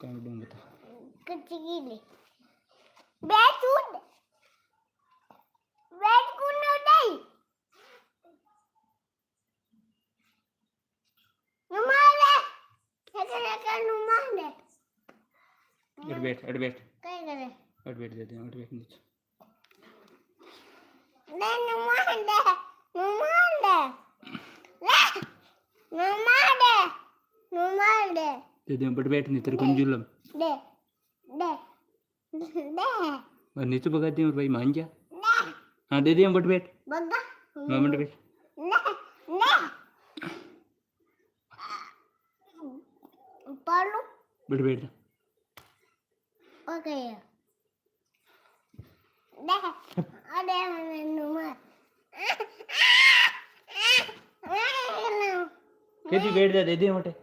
कौन डूंग बता कुछ गिले बैट उड़ बैट को न उड़ाई नुमाले ऐसे नुमाले एडवेट क्या करे एडवेट दे दे एडवेट नीचे ले नुमाले नुमाले ले नुमाले दे दे एडवेट नहीं तेरे कंजूलम दे दे दे और नीचे भगा दे और भाई मान जा हाँ दे दिया एडवेट बगा मैं एडवेट ले ले पालो एडवेट ओके दे अरे नुमा कैसी बैठ जा दे दे मोटे